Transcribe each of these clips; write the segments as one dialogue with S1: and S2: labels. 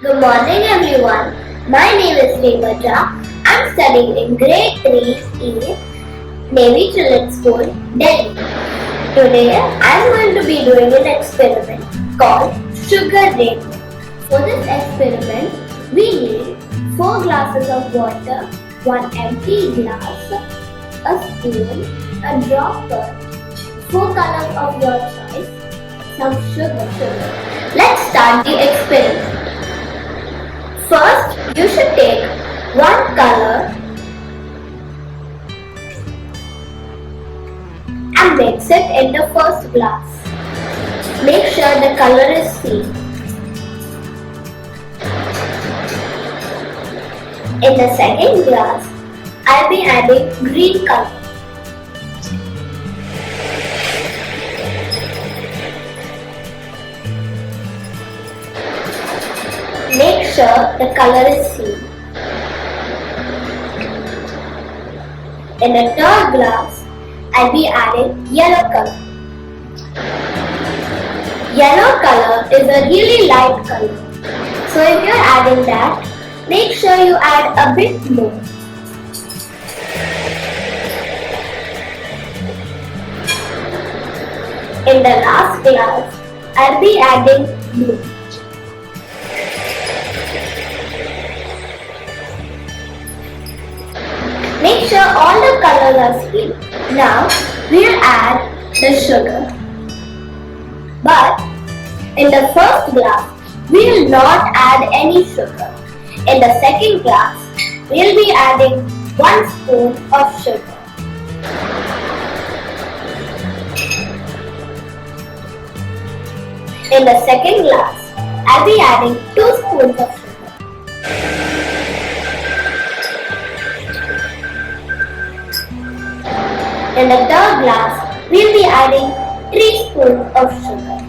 S1: Good morning everyone. My name is Sribhadra. I'm studying in grade 3E, Navy Children's School, Delhi. Today I'm going to be doing an experiment called Sugar Rainbow. For this experiment, we need 4 glasses of water, 1 empty glass, a spoon, a dropper, 4 colors of your choice, some sugar. Let's start the experiment. First, you should take 1 color and mix it in the first glass. Make sure the color is seen. In the second glass, I'll be adding green color. Make sure the color is seen. In the third glass, I'll be adding yellow color. Yellow color is a really light color. So if you're adding that, make sure you add a bit more. In the last glass, I'll be adding blue. Make sure all the colors are seen. Now we'll add the sugar. But in the first glass, we will not add any sugar. In the second glass, we'll be adding 1 spoon of sugar. In the second glass, I'll be adding 2 spoons of sugar. In the third glass, we'll be adding 3 spoons of sugar.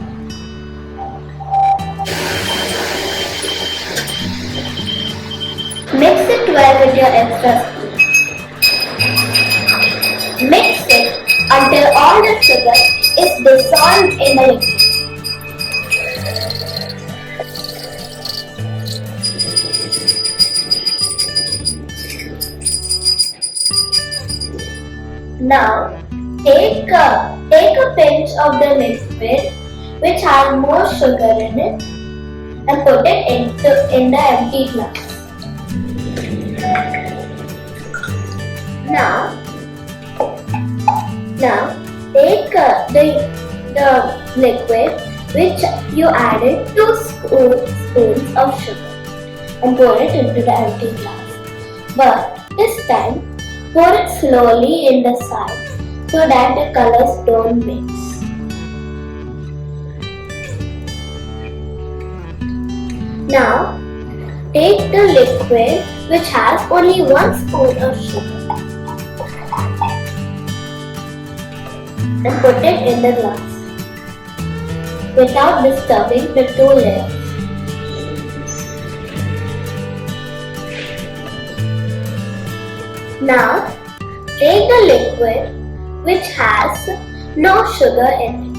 S1: Mix it well with your extra spoon. Mix it until all the sugar is dissolved in the liquid. Now, take a pinch of the liquid which has more sugar in it and put it in the empty glass. Now take the liquid which you added 2 spoons of sugar and pour it into the empty glass. But this time, pour it slowly in the side so that the colors don't mix. Now, take the liquid which has only 1 spoon of sugar and put it in the glass without disturbing the 2 layers. Now, take the liquid which has no sugar in it.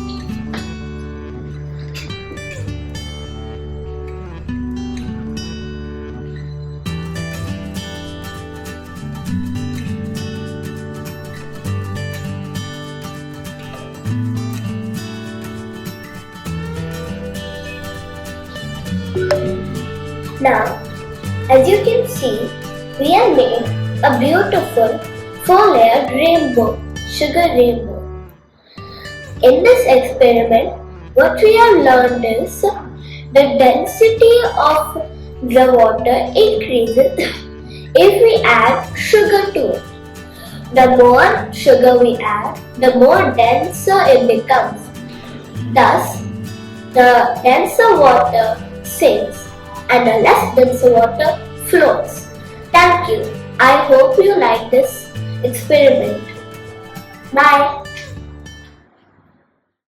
S1: Now, as you can see, we have made a beautiful 4-layered rainbow, sugar rainbow. In this experiment, what we have learned is the density of the water increases if we add sugar to it. The more sugar we add, the more denser it becomes. Thus, the denser water sinks and the less denser water floats. Thank you. I hope you like this experiment. Bye.